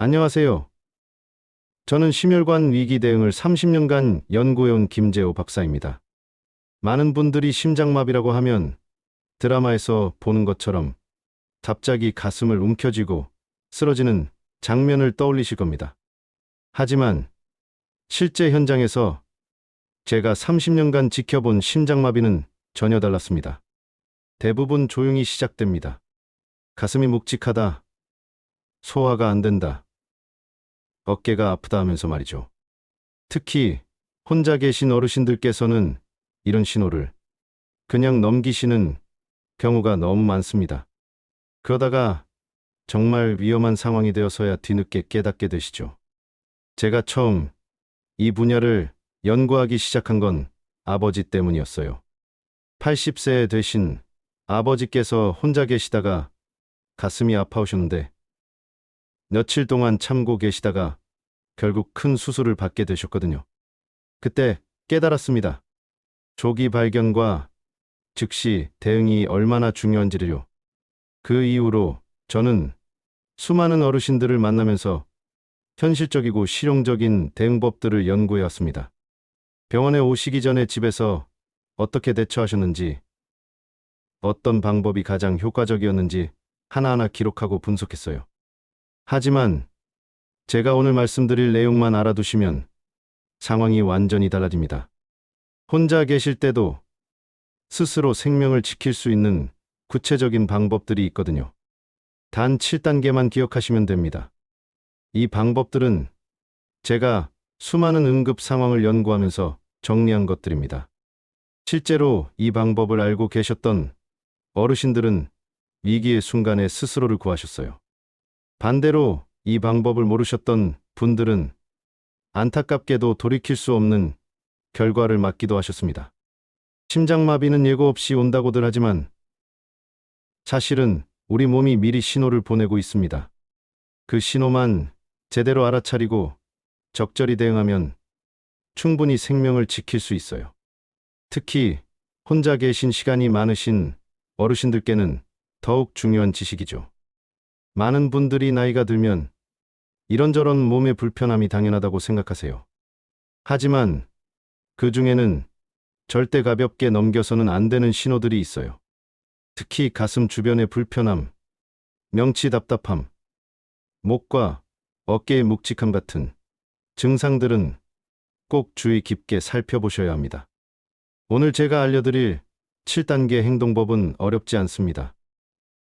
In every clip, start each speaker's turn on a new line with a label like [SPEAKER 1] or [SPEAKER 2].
[SPEAKER 1] 안녕하세요. 저는 심혈관 위기 대응을 30년간 연구해온 김재호 박사입니다. 많은 분들이 심장마비라고 하면 드라마에서 보는 것처럼 갑자기 가슴을 움켜쥐고 쓰러지는 장면을 떠올리실 겁니다. 하지만 실제 현장에서 제가 30년간 지켜본 심장마비는 전혀 달랐습니다. 대부분 조용히 시작됩니다. 가슴이 묵직하다, 소화가 안 된다, 어깨가 아프다 하면서 말이죠. 특히 혼자 계신 어르신들께서는 이런 신호를 그냥 넘기시는 경우가 너무 많습니다. 그러다가 정말 위험한 상황이 되어서야 뒤늦게 깨닫게 되시죠. 제가 처음 이 분야를 연구하기 시작한 건 아버지 때문이었어요. 80세 되신 아버지께서 혼자 계시다가 가슴이 아파오셨는데 며칠 동안 참고 계시다가 결국 큰 수술을 받게 되셨거든요. 그때 깨달았습니다. 조기 발견과 즉시 대응이 얼마나 중요한지를요. 그 이후로 저는 수많은 어르신들을 만나면서 현실적이고 실용적인 대응법들을 연구해 왔습니다. 병원에 오시기 전에 집에서 어떻게 대처하셨는지, 어떤 방법이 가장 효과적이었는지 하나하나 기록하고 분석했어요. 하지만 제가 오늘 말씀드릴 내용만 알아두시면 상황이 완전히 달라집니다. 혼자 계실 때도 스스로 생명을 지킬 수 있는 구체적인 방법들이 있거든요. 단 7단계만 기억하시면 됩니다. 이 방법들은 제가 수많은 응급 상황을 연구하면서 정리한 것들입니다. 실제로 이 방법을 알고 계셨던 어르신들은 위기의 순간에 스스로를 구하셨어요. 반대로 이 방법을 모르셨던 분들은 안타깝게도 돌이킬 수 없는 결과를 맞기도 하셨습니다. 심장마비는 예고 없이 온다고들 하지만 사실은 우리 몸이 미리 신호를 보내고 있습니다. 그 신호만 제대로 알아차리고 적절히 대응하면 충분히 생명을 지킬 수 있어요. 특히 혼자 계신 시간이 많으신 어르신들께는 더욱 중요한 지식이죠. 많은 분들이 나이가 들면 이런저런 몸의 불편함이 당연하다고 생각하세요. 하지만 그 중에는 절대 가볍게 넘겨서는 안 되는 신호들이 있어요. 특히 가슴 주변의 불편함, 명치 답답함, 목과 어깨의 묵직함 같은 증상들은 꼭 주의 깊게 살펴보셔야 합니다. 오늘 제가 알려드릴 7단계 행동법은 어렵지 않습니다.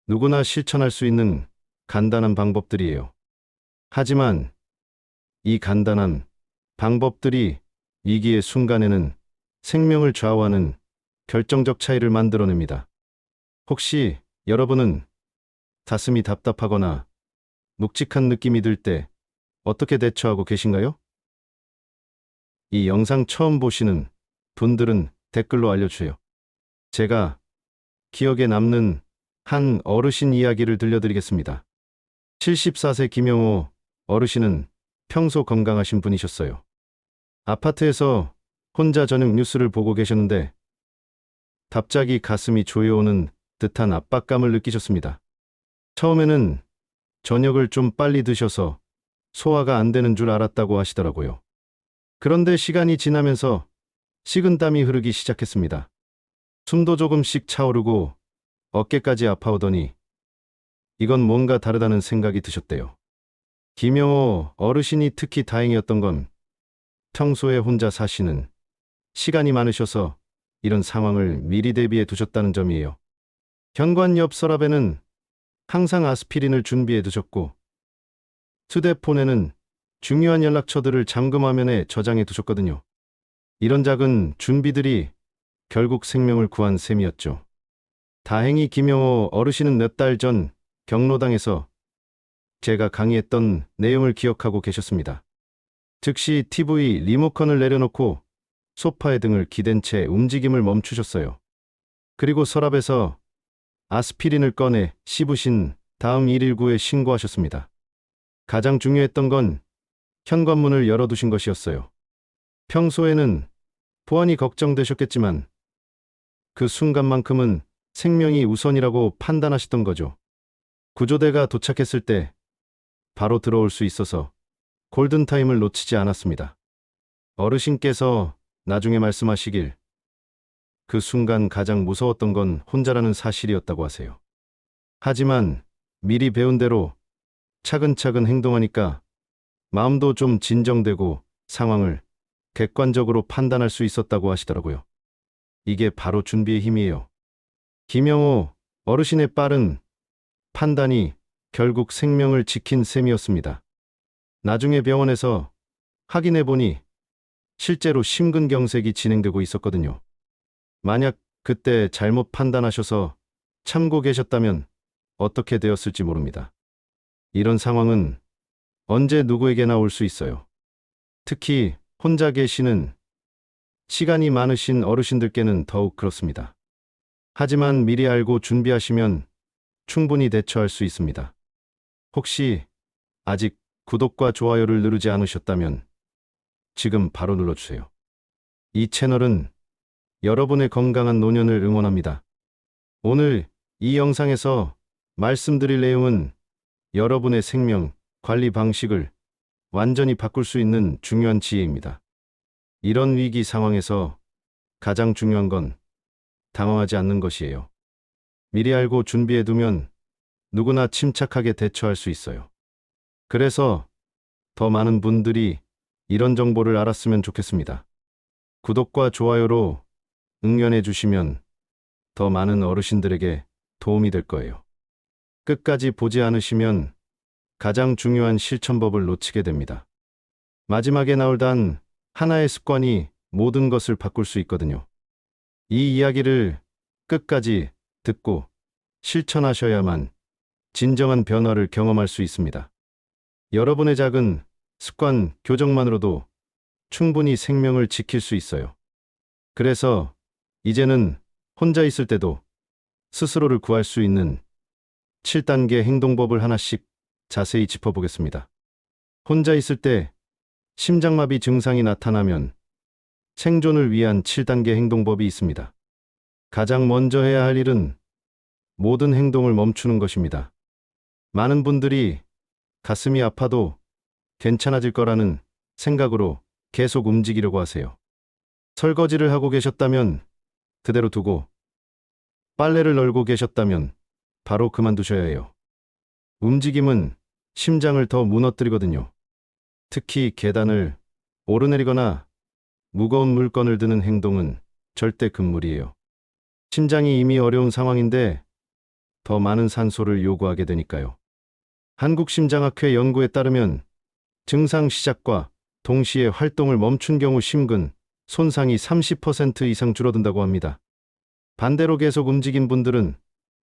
[SPEAKER 1] 누구나 실천할 수 있는 간단한 방법들이에요. 하지만 이 간단한 방법들이 위기의 순간에는 생명을 좌우하는 결정적 차이를 만들어냅니다. 혹시 여러분은 가슴이 답답하거나 묵직한 느낌이 들 때 어떻게 대처하고 계신가요? 이 영상 처음 보시는 분들은 댓글로 알려주세요. 제가 기억에 남는 한 어르신 이야기를 들려드리겠습니다. 74세 김영호 어르신은 평소 건강하신 분이셨어요. 아파트에서 혼자 저녁 뉴스를 보고 계셨는데 갑자기 가슴이 조여오는 듯한 압박감을 느끼셨습니다. 처음에는 저녁을 좀 빨리 드셔서 소화가 안 되는 줄 알았다고 하시더라고요. 그런데 시간이 지나면서 식은땀이 흐르기 시작했습니다. 숨도 조금씩 차오르고 어깨까지 아파오더니 이건 뭔가 다르다는 생각이 드셨대요. 김영호 어르신이 특히 다행이었던 건 평소에 혼자 사시는 시간이 많으셔서 이런 상황을 미리 대비해 두셨다는 점이에요. 현관 옆 서랍에는 항상 아스피린을 준비해 두셨고 휴대폰에는 중요한 연락처들을 잠금화면에 저장해 두셨거든요. 이런 작은 준비들이 결국 생명을 구한 셈이었죠. 다행히 김영호 어르신은 몇 달 전 경로당에서 제가 강의했던 내용을 기억하고 계셨습니다. 즉시 TV 리모컨을 내려놓고 소파에 등을 기댄 채 움직임을 멈추셨어요. 그리고 서랍에서 아스피린을 꺼내 씹으신 다음 119에 신고하셨습니다. 가장 중요했던 건 현관문을 열어두신 것이었어요. 평소에는 보안이 걱정되셨겠지만 그 순간만큼은 생명이 우선이라고 판단하시던 거죠. 구조대가 도착했을 때 바로 들어올 수 있어서 골든타임을 놓치지 않았습니다. 어르신께서 나중에 말씀하시길 그 순간 가장 무서웠던 건 혼자라는 사실이었다고 하세요. 하지만 미리 배운 대로 차근차근 행동하니까 마음도 좀 진정되고 상황을 객관적으로 판단할 수 있었다고 하시더라고요. 이게 바로 준비의 힘이에요. 김영호 어르신의 빠른 판단이 결국 생명을 지킨 셈이었습니다. 나중에 병원에서 확인해 보니 실제로 심근경색이 진행되고 있었거든요. 만약 그때 잘못 판단하셔서 참고 계셨다면 어떻게 되었을지 모릅니다. 이런 상황은 언제 누구에게나 올 수 있어요. 특히 혼자 계시는 시간이 많으신 어르신들께는 더욱 그렇습니다. 하지만 미리 알고 준비하시면 충분히 대처할 수 있습니다. 혹시 아직 구독과 좋아요를 누르지 않으셨다면 지금 바로 눌러주세요. 이 채널은 여러분의 건강한 노년을 응원합니다. 오늘 이 영상에서 말씀드릴 내용은 여러분의 생명 관리 방식을 완전히 바꿀 수 있는 중요한 지혜입니다. 이런 위기 상황에서 가장 중요한 건 당황하지 않는 것이에요. 미리 알고 준비해 두면 누구나 침착하게 대처할 수 있어요. 그래서 더 많은 분들이 이런 정보를 알았으면 좋겠습니다. 구독과 좋아요로 응원해 주시면 더 많은 어르신들에게 도움이 될 거예요. 끝까지 보지 않으시면 가장 중요한 실천법을 놓치게 됩니다. 마지막에 나올 단 하나의 습관이 모든 것을 바꿀 수 있거든요. 이 이야기를 끝까지 듣고 실천하셔야만 진정한 변화를 경험할 수 있습니다. 여러분의 작은 습관 교정만으로도 충분히 생명을 지킬 수 있어요. 그래서 이제는 혼자 있을 때도 스스로를 구할 수 있는 7단계 행동법을 하나씩 자세히 짚어보겠습니다. 혼자 있을 때 심장마비 증상이 나타나면 생존을 위한 7단계 행동법이 있습니다. 가장 먼저 해야 할 일은 모든 행동을 멈추는 것입니다. 많은 분들이 가슴이 아파도 괜찮아질 거라는 생각으로 계속 움직이려고 하세요. 설거지를 하고 계셨다면 그대로 두고 빨래를 널고 계셨다면 바로 그만두셔야 해요. 움직임은 심장을 더 무너뜨리거든요. 특히 계단을 오르내리거나 무거운 물건을 드는 행동은 절대 금물이에요. 심장이 이미 어려운 상황인데 더 많은 산소를 요구하게 되니까요. 한국심장학회 연구에 따르면 증상 시작과 동시에 활동을 멈춘 경우 심근 손상이 30% 이상 줄어든다고 합니다. 반대로 계속 움직인 분들은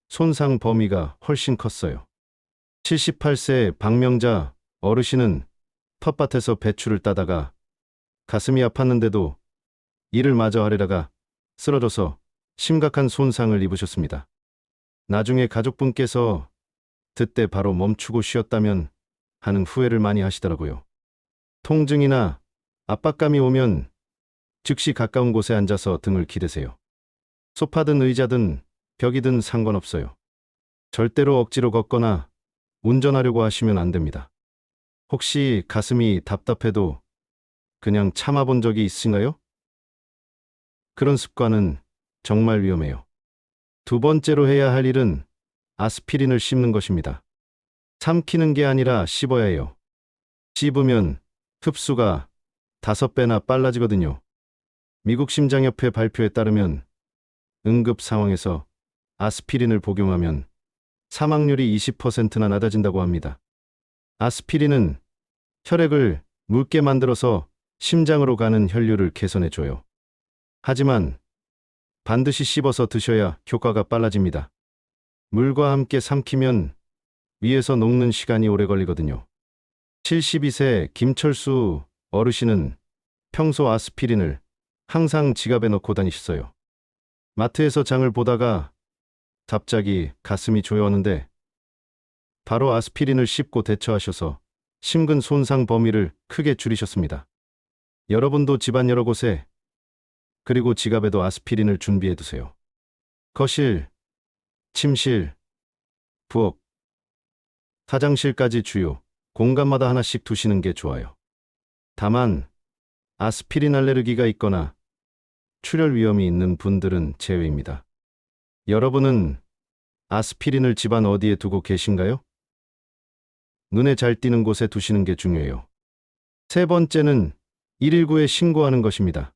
[SPEAKER 1] 손상 범위가 훨씬 컸어요. 78세 박명자 어르신은 텃밭에서 배추를 따다가 가슴이 아팠는데도 일을 마저 하려다가 쓰러져서 심각한 손상을 입으셨습니다. 나중에 가족분께서 그때 바로 멈추고 쉬었다면 하는 후회를 많이 하시더라고요. 통증이나 압박감이 오면 즉시 가까운 곳에 앉아서 등을 기대세요. 소파든 의자든 벽이든 상관없어요. 절대로 억지로 걷거나 운전하려고 하시면 안 됩니다. 혹시 가슴이 답답해도 그냥 참아본 적이 있으신가요? 그런 습관은 정말 위험해요. 두 번째로 해야 할 일은 아스피린을 씹는 것입니다. 삼키는 게 아니라 씹어야 해요. 씹으면 흡수가 5배나 빨라지거든요. 미국 심장협회 발표에 따르면 응급 상황에서 아스피린을 복용하면 사망률이 20%나 낮아진다고 합니다. 아스피린은 혈액을 묽게 만들어서 심장으로 가는 혈류를 개선해줘요. 하지만 반드시 씹어서 드셔야 효과가 빨라집니다. 물과 함께 삼키면 위에서 녹는 시간이 오래 걸리거든요. 72세 김철수 어르신은 평소 아스피린을 항상 지갑에 넣고 다니셨어요. 마트에서 장을 보다가 갑자기 가슴이 조여오는데 바로 아스피린을 씹고 대처하셔서 심근 손상 범위를 크게 줄이셨습니다. 여러분도 집안 여러 곳에 그리고 지갑에도 아스피린을 준비해 두세요. 거실, 침실, 부엌, 화장실까지 주요 공간마다 하나씩 두시는 게 좋아요. 다만 아스피린 알레르기가 있거나 출혈 위험이 있는 분들은 제외입니다. 여러분은 아스피린을 집안 어디에 두고 계신가요? 눈에 잘 띄는 곳에 두시는 게 중요해요. 세 번째는 119에 신고하는 것입니다.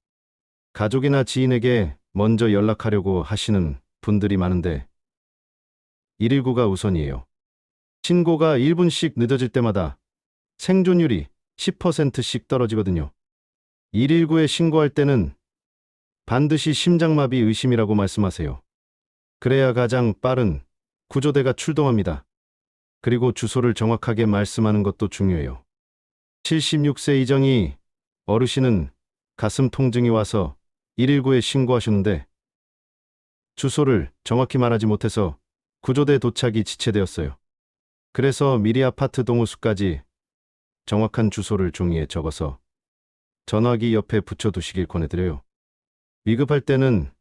[SPEAKER 1] 가족이나 지인에게 먼저 연락하려고 하시는 분들이 많은데 119가 우선이에요. 신고가 1분씩 늦어질 때마다 생존율이 10%씩 떨어지거든요. 119에 신고할 때는 반드시 심장마비 의심이라고 말씀하세요. 그래야 가장 빠른 구조대가 출동합니다. 그리고 주소를 정확하게 말씀하는 것도 중요해요. 76세 이정이 어르신은 가슴 통증이 와서 119에 신고하셨는데 주소를 정확히 말하지 못해서 구조대 도착이 지체되었어요. 그래서 미리 아파트 동호수까지 정확한 주소를 종이에 적어서 전화기 옆에 붙여두시길 권해드려요. 위급할 때는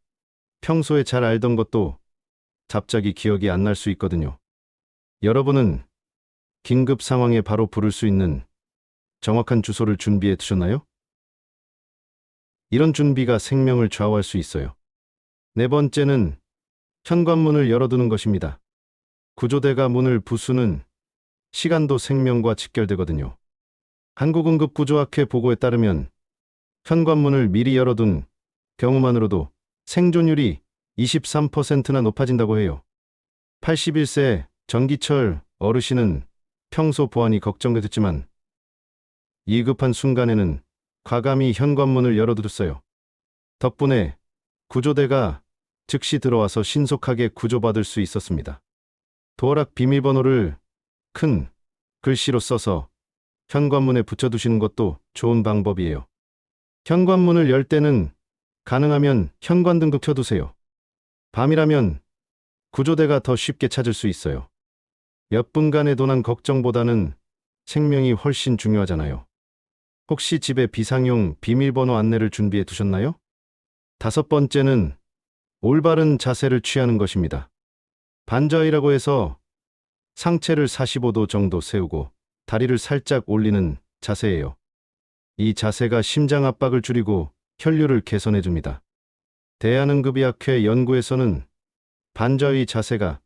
[SPEAKER 1] 평소에 잘 알던 것도 갑자기 기억이 안 날 수 있거든요. 여러분은 긴급 상황에 바로 부를 수 있는 정확한 주소를 준비해 두셨나요? 이런 준비가 생명을 좌우할 수 있어요. 네 번째는 현관문을 열어두는 것입니다. 구조대가 문을 부수는 시간도 생명과 직결되거든요. 한국응급구조학회 보고에 따르면 현관문을 미리 열어둔 경우만으로도 생존율이 23%나 높아진다고 해요. 81세 전기철 어르신은 평소 보안이 걱정됐지만 이 급한 순간에는 과감히 현관문을 열어두었어요. 덕분에 구조대가 즉시 들어와서 신속하게 구조받을 수 있었습니다. 도어락 비밀번호를 큰 글씨로 써서 현관문에 붙여두시는 것도 좋은 방법이에요. 현관문을 열 때는 가능하면 현관등도 켜두세요. 밤이라면 구조대가 더 쉽게 찾을 수 있어요. 몇 분간의 도난 걱정보다는 생명이 훨씬 중요하잖아요. 혹시 집에 비상용 비밀번호 안내를 준비해 두셨나요? 다섯 번째는 올바른 자세를 취하는 것입니다. 반자이라고 해서 상체를 45도 정도 세우고 다리를 살짝 올리는 자세예요. 이 자세가 심장 압박을 줄이고 혈류를 개선해 줍니다. 대한응급의학회 연구에서는 반자의 자세가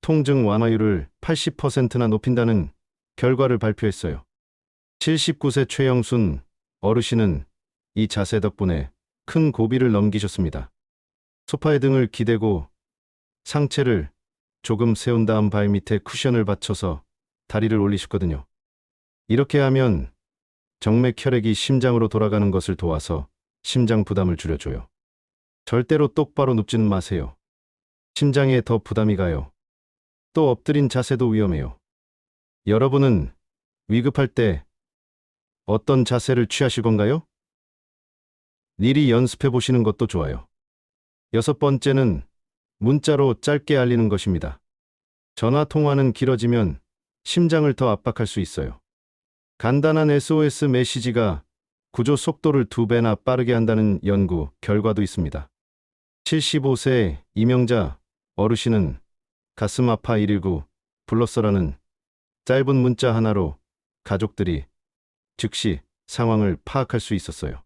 [SPEAKER 1] 통증 완화율을 80%나 높인다는 결과를 발표했어요. 79세 최영순 어르신은 이 자세 덕분에 큰 고비를 넘기셨습니다. 소파에 등을 기대고 상체를 조금 세운 다음 발 밑에 쿠션을 받쳐서 다리를 올리셨거든요. 이렇게 하면 정맥 혈액이 심장으로 돌아가는 것을 도와서 심장 부담을 줄여줘요. 절대로 똑바로 눕지는 마세요. 심장에 더 부담이 가요. 또 엎드린 자세도 위험해요. 여러분은 위급할 때 어떤 자세를 취하실 건가요? 미리 연습해 보시는 것도 좋아요. 여섯 번째는 문자로 짧게 알리는 것입니다. 전화 통화는 길어지면 심장을 더 압박할 수 있어요. 간단한 SOS 메시지가 구조 속도를 2배나 빠르게 한다는 연구 결과도 있습니다. 75세 이명자 어르신은 가슴 아파 119 불렀어라는 짧은 문자 하나로 가족들이 즉시 상황을 파악할 수 있었어요.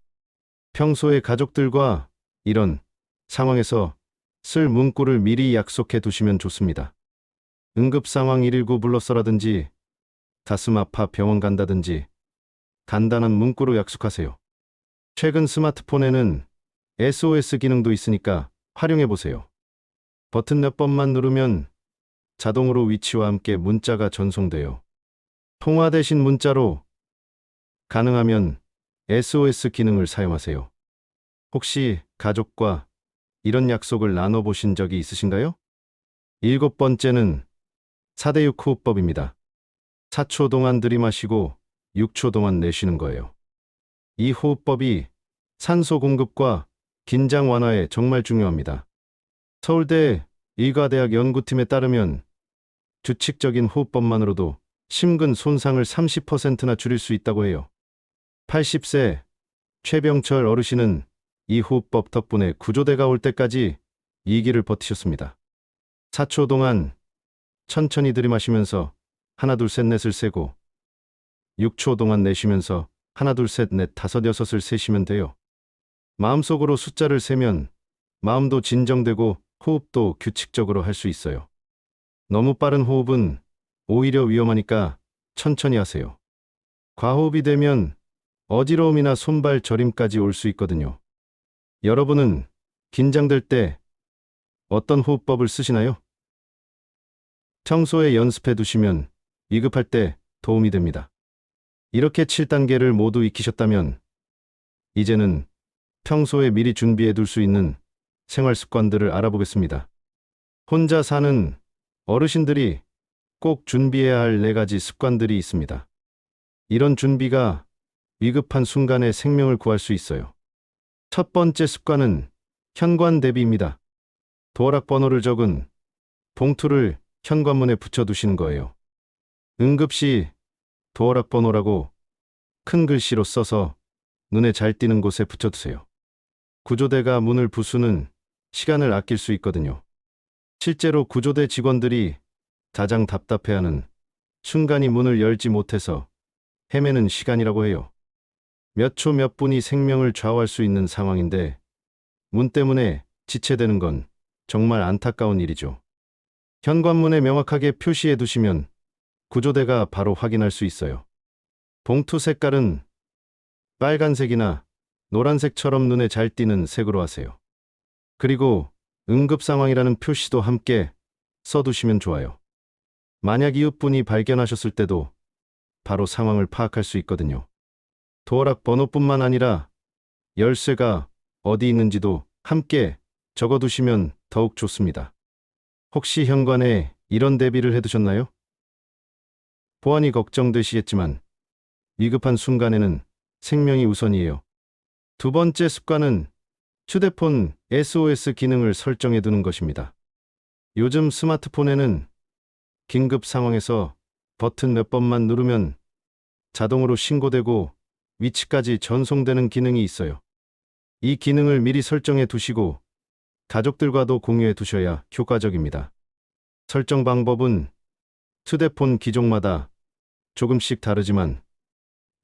[SPEAKER 1] 평소에 가족들과 이런 상황에서 쓸 문구를 미리 약속해 두시면 좋습니다. 응급 상황 119 불렀어라든지 가슴 아파 병원 간다든지 간단한 문구로 약속하세요. 최근 스마트폰에는 SOS 기능도 있으니까 활용해 보세요. 버튼 몇 번만 누르면 자동으로 위치와 함께 문자가 전송돼요. 통화 대신 문자로 가능하면 SOS 기능을 사용하세요. 혹시 가족과 이런 약속을 나눠보신 적이 있으신가요? 일곱 번째는 4대6 호흡법입니다. 4초 동안 들이마시고 6초 동안 내쉬는 거예요. 이 호흡법이 산소 공급과 긴장 완화에 정말 중요합니다. 서울대 의과대학 연구팀에 따르면 규칙적인 호흡법만으로도 심근 손상을 30%나 줄일 수 있다고 해요. 80세 최병철 어르신은 이 호흡법 덕분에 구조대가 올 때까지 2기를 버티셨습니다. 4초 동안 천천히 들이마시면서 하나 둘 셋 넷을 세고 6초 동안 내쉬면서 하나, 둘, 셋, 넷, 다섯, 여섯을 세시면 돼요. 마음속으로 숫자를 세면 마음도 진정되고 호흡도 규칙적으로 할 수 있어요. 너무 빠른 호흡은 오히려 위험하니까 천천히 하세요. 과호흡이 되면 어지러움이나 손발 저림까지 올 수 있거든요. 여러분은 긴장될 때 어떤 호흡법을 쓰시나요? 평소에 연습해 두시면 위급할 때 도움이 됩니다. 이렇게 7단계를 모두 익히셨다면 이제는 평소에 미리 준비해 둘 수 있는 생활 습관들을 알아보겠습니다. 혼자 사는 어르신들이 꼭 준비해야 할 4가지 습관들이 있습니다. 이런 준비가 위급한 순간에 생명을 구할 수 있어요. 첫 번째 습관은 현관 대비입니다. 도어락 번호를 적은 봉투를 현관문에 붙여두시는 거예요. 응급시 도어락 번호라고 큰 글씨로 써서 눈에 잘 띄는 곳에 붙여두세요. 구조대가 문을 부수는 시간을 아낄 수 있거든요. 실제로 구조대 직원들이 가장 답답해하는 순간이 문을 열지 못해서 헤매는 시간이라고 해요. 몇 초 몇 분이 생명을 좌우할 수 있는 상황인데 문 때문에 지체되는 건 정말 안타까운 일이죠. 현관문에 명확하게 표시해 두시면 구조대가 바로 확인할 수 있어요. 봉투 색깔은 빨간색이나 노란색처럼 눈에 잘 띄는 색으로 하세요. 그리고 응급 상황이라는 표시도 함께 써두시면 좋아요. 만약 이웃분이 발견하셨을 때도 바로 상황을 파악할 수 있거든요. 도어락 번호뿐만 아니라 열쇠가 어디 있는지도 함께 적어두시면 더욱 좋습니다. 혹시 현관에 이런 대비를 해두셨나요? 보안이 걱정되시겠지만 위급한 순간에는 생명이 우선이에요. 두 번째 습관은 휴대폰 SOS 기능을 설정해 두는 것입니다. 요즘 스마트폰에는 긴급 상황에서 버튼 몇 번만 누르면 자동으로 신고되고 위치까지 전송되는 기능이 있어요. 이 기능을 미리 설정해 두시고 가족들과도 공유해 두셔야 효과적입니다. 설정 방법은 휴대폰 기종마다 조금씩 다르지만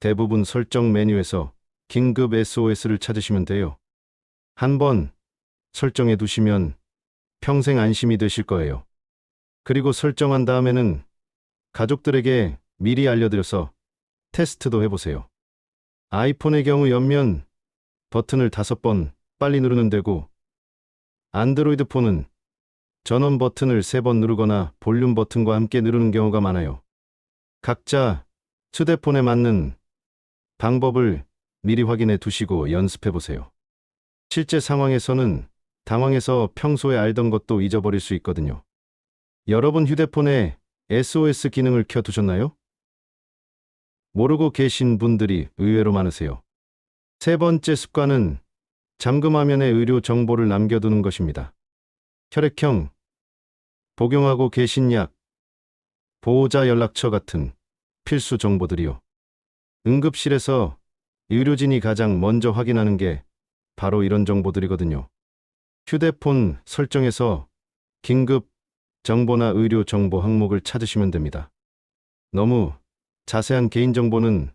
[SPEAKER 1] 대부분 설정 메뉴에서 긴급 SOS를 찾으시면 돼요. 한번 설정해 두시면 평생 안심이 되실 거예요. 그리고 설정한 다음에는 가족들에게 미리 알려드려서 테스트도 해보세요. 아이폰의 경우 옆면 버튼을 5번 빨리 누르면 되고 안드로이드 폰은 전원 버튼을 3번 누르거나 볼륨 버튼과 함께 누르는 경우가 많아요. 각자 휴대폰에 맞는 방법을 미리 확인해 두시고 연습해 보세요. 실제 상황에서는 당황해서 평소에 알던 것도 잊어버릴 수 있거든요. 여러분 휴대폰에 SOS 기능을 켜두셨나요? 모르고 계신 분들이 의외로 많으세요. 세 번째 습관은 잠금 화면에 의료 정보를 남겨두는 것입니다. 혈액형, 복용하고 계신 약, 보호자 연락처 같은 필수 정보들이요. 응급실에서 의료진이 가장 먼저 확인하는 게 바로 이런 정보들이거든요. 휴대폰 설정에서 긴급 정보나 의료 정보 항목을 찾으시면 됩니다. 너무 자세한 개인정보는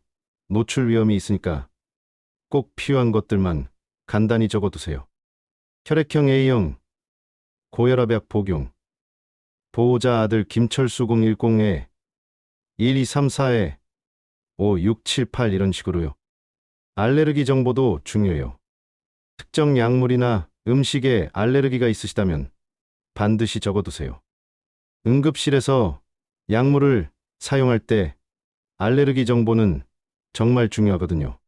[SPEAKER 1] 노출 위험이 있으니까 꼭 필요한 것들만 간단히 적어두세요. 혈액형 A형, 고혈압약 복용, 보호자 아들 김철수 010에 1234에 5678 이런 식으로요. 알레르기 정보도 중요해요. 특정 약물이나 음식에 알레르기가 있으시다면 반드시 적어두세요. 응급실에서 약물을 사용할 때 알레르기 정보는 정말 중요하거든요.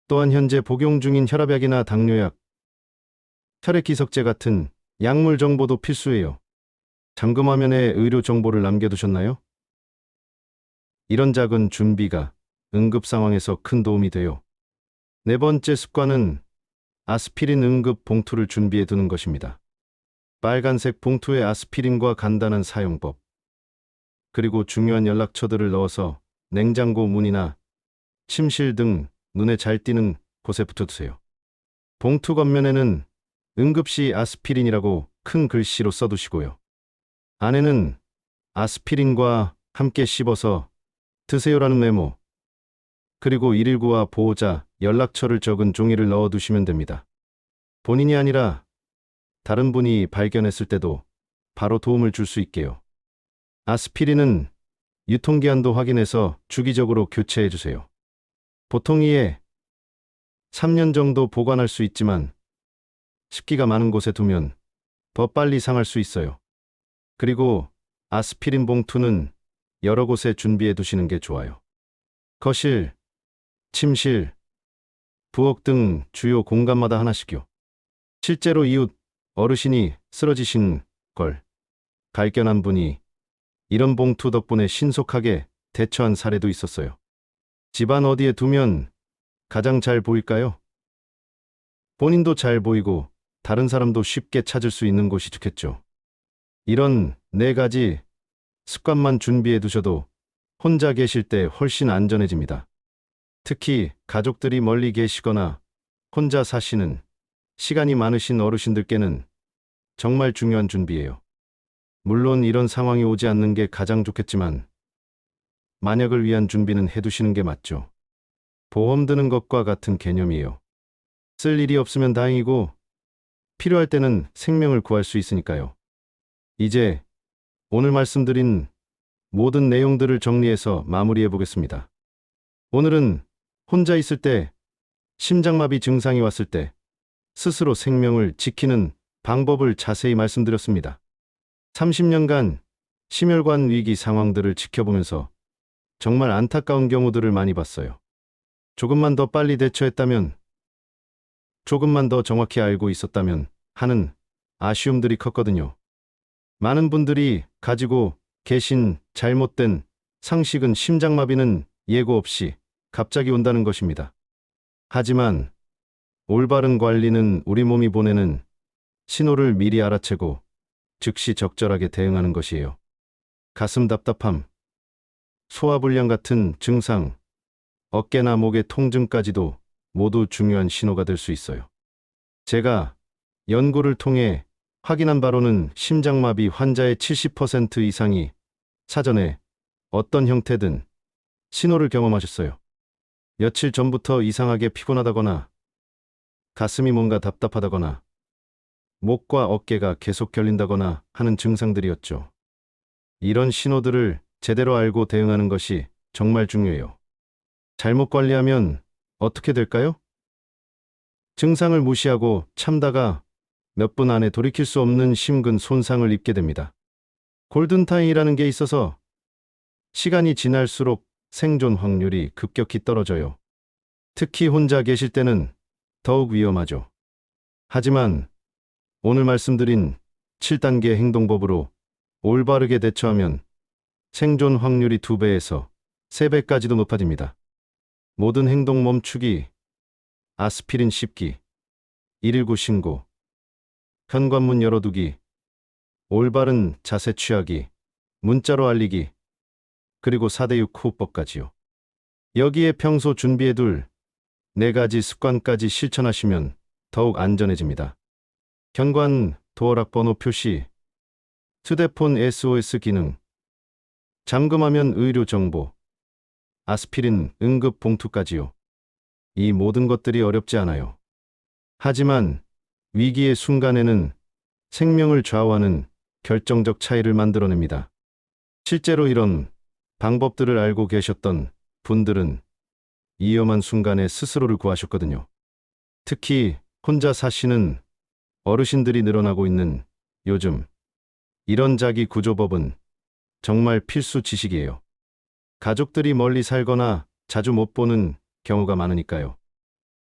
[SPEAKER 1] 또한 현재 복용 중인 혈압약이나 당뇨약, 혈액기석제 같은 약물 정보도 필수예요. 잠금 화면에 의료 정보를 남겨두셨나요? 이런 작은 준비가 응급 상황에서 큰 도움이 돼요. 네 번째 습관은 아스피린 응급 봉투를 준비해 두는 것입니다. 빨간색 봉투에 아스피린과 간단한 사용법, 그리고 중요한 연락처들을 넣어서 냉장고 문이나 침실 등 눈에 잘 띄는 곳에 붙여두세요. 봉투 겉면에는 응급시 아스피린이라고 큰 글씨로 써두시고요. 안에는 아스피린과 함께 씹어서 드세요라는 메모, 그리고 119와 보호자 연락처를 적은 종이를 넣어두시면 됩니다. 본인이 아니라 다른 분이 발견했을 때도 바로 도움을 줄 수 있게요. 아스피린은 유통기한도 확인해서 주기적으로 교체해 주세요. 보통 2에 3년 정도 보관할 수 있지만 습기가 많은 곳에 두면 더 빨리 상할 수 있어요. 그리고 아스피린 봉투는 여러 곳에 준비해 두시는 게 좋아요. 거실, 침실, 부엌 등 주요 공간마다 하나씩요. 실제로 이웃 어르신이 쓰러지신 걸 발견한 분이 이런 봉투 덕분에 신속하게 대처한 사례도 있었어요. 집안 어디에 두면 가장 잘 보일까요? 본인도 잘 보이고 다른 사람도 쉽게 찾을 수 있는 곳이 좋겠죠. 이런 4가지 습관만 준비해 두셔도 혼자 계실 때 훨씬 안전해집니다. 특히 가족들이 멀리 계시거나 혼자 사시는 시간이 많으신 어르신들께는 정말 중요한 준비예요. 물론 이런 상황이 오지 않는 게 가장 좋겠지만 만약을 위한 준비는 해두시는 게 맞죠. 보험 드는 것과 같은 개념이에요. 쓸 일이 없으면 다행이고 필요할 때는 생명을 구할 수 있으니까요. 이제 오늘 말씀드린 모든 내용들을 정리해서 마무리해 보겠습니다. 오늘은 혼자 있을 때, 심장마비 증상이 왔을 때 스스로 생명을 지키는 방법을 자세히 말씀드렸습니다. 30년간 심혈관 위기 상황들을 지켜보면서 정말 안타까운 경우들을 많이 봤어요. 조금만 더 빨리 대처했다면, 조금만 더 정확히 알고 있었다면 하는 아쉬움들이 컸거든요. 많은 분들이 가지고 계신 잘못된 상식은 심장마비는 예고 없이 갑자기 온다는 것입니다. 하지만 올바른 관리는 우리 몸이 보내는 신호를 미리 알아채고 즉시 적절하게 대응하는 것이에요. 가슴 답답함, 소화불량 같은 증상, 어깨나 목의 통증까지도 모두 중요한 신호가 될 수 있어요. 제가 연구를 통해 확인한 바로는 심장마비 환자의 70% 이상이 사전에 어떤 형태든 신호를 경험하셨어요. 며칠 전부터 이상하게 피곤하다거나 가슴이 뭔가 답답하다거나 목과 어깨가 계속 결린다거나 하는 증상들이었죠. 이런 신호들을 제대로 알고 대응하는 것이 정말 중요해요. 잘못 관리하면 어떻게 될까요? 증상을 무시하고 참다가 몇 분 안에 돌이킬 수 없는 심근 손상을 입게 됩니다. 골든타임이라는 게 있어서 시간이 지날수록 생존 확률이 급격히 떨어져요. 특히 혼자 계실 때는 더욱 위험하죠. 하지만 오늘 말씀드린 7단계 행동법으로 올바르게 대처하면 생존 확률이 2배에서 3배까지도 높아집니다. 모든 행동 멈추기, 아스피린 씹기, 119 신고, 현관문 열어두기, 올바른 자세 취하기, 문자로 알리기, 그리고 4대6 호흡법까지요. 여기에 평소 준비해둘 4가지 습관까지 실천하시면 더욱 안전해집니다. 현관 도어락 번호 표시, 휴대폰 SOS 기능, 잠금하면 의료 정보, 아스피린 응급 봉투까지요. 이 모든 것들이 어렵지 않아요. 하지만 위기의 순간에는 생명을 좌우하는 결정적 차이를 만들어냅니다. 실제로 이런 방법들을 알고 계셨던 분들은 위험한 순간에 스스로를 구하셨거든요. 특히 혼자 사시는 어르신들이 늘어나고 있는 요즘, 이런 자기 구조법은 정말 필수 지식이에요. 가족들이 멀리 살거나 자주 못 보는 경우가 많으니까요.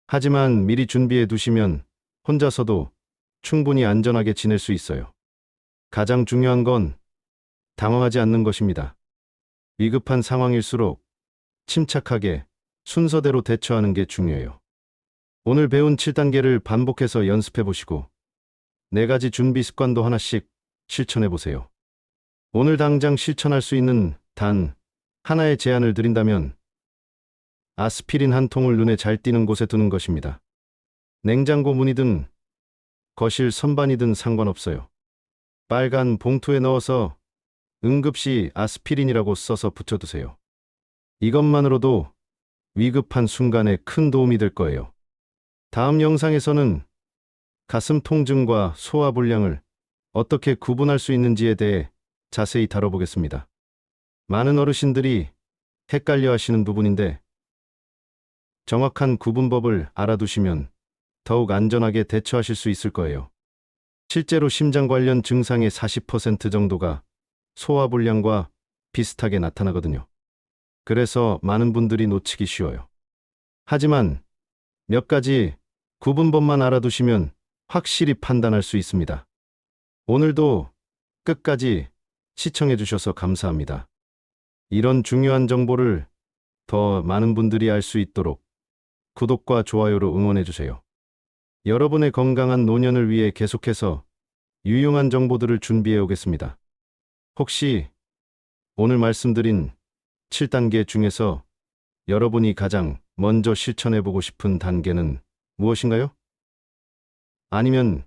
[SPEAKER 1] 하지만 미리 준비해 두시면 혼자서도 충분히 안전하게 지낼 수 있어요. 가장 중요한 건 당황하지 않는 것입니다. 위급한 상황일수록 침착하게 순서대로 대처하는 게 중요해요. 오늘 배운 7단계를 반복해서 연습해 보시고 4가지 준비 습관도 하나씩 실천해 보세요. 오늘 당장 실천할 수 있는 단 하나의 제안을 드린다면 아스피린 한 통을 눈에 잘 띄는 곳에 두는 것입니다. 냉장고 문이든 거실 선반이든 상관없어요. 빨간 봉투에 넣어서 응급시 아스피린이라고 써서 붙여두세요. 이것만으로도 위급한 순간에 큰 도움이 될 거예요. 다음 영상에서는 가슴 통증과 소화불량을 어떻게 구분할 수 있는지에 대해 자세히 다뤄보겠습니다. 많은 어르신들이 헷갈려 하시는 부분인데 정확한 구분법을 알아두시면 더욱 안전하게 대처하실 수 있을 거예요. 실제로 심장 관련 증상의 40% 정도가 소화불량과 비슷하게 나타나거든요. 그래서 많은 분들이 놓치기 쉬워요. 하지만 몇 가지 구분법만 알아두시면 확실히 판단할 수 있습니다. 오늘도 끝까지 시청해 주셔서 감사합니다. 이런 중요한 정보를 더 많은 분들이 알 수 있도록 구독과 좋아요로 응원해 주세요. 여러분의 건강한 노년을 위해 계속해서 유용한 정보들을 준비해 오겠습니다. 혹시 오늘 말씀드린 7단계 중에서 여러분이 가장 먼저 실천해 보고 싶은 단계는 무엇인가요? 아니면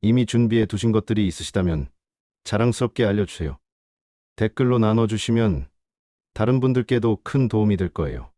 [SPEAKER 1] 이미 준비해 두신 것들이 있으시다면 자랑스럽게 알려주세요. 댓글로 나눠주시면 다른 분들께도 큰 도움이 될 거예요.